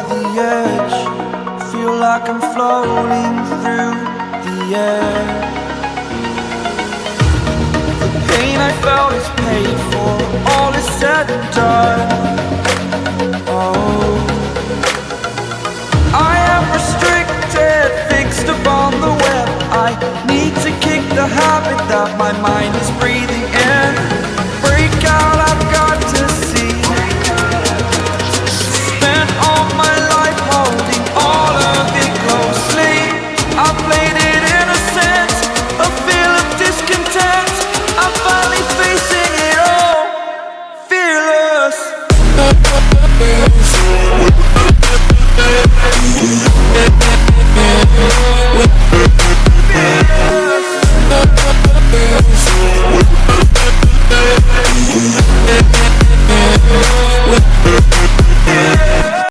the edge. Feel like I'm floating through the air. The pain I felt is paid for, all is said and done. Oh, I am restricted, fixed upon the web. I need to kick the habit that my mind is breathing.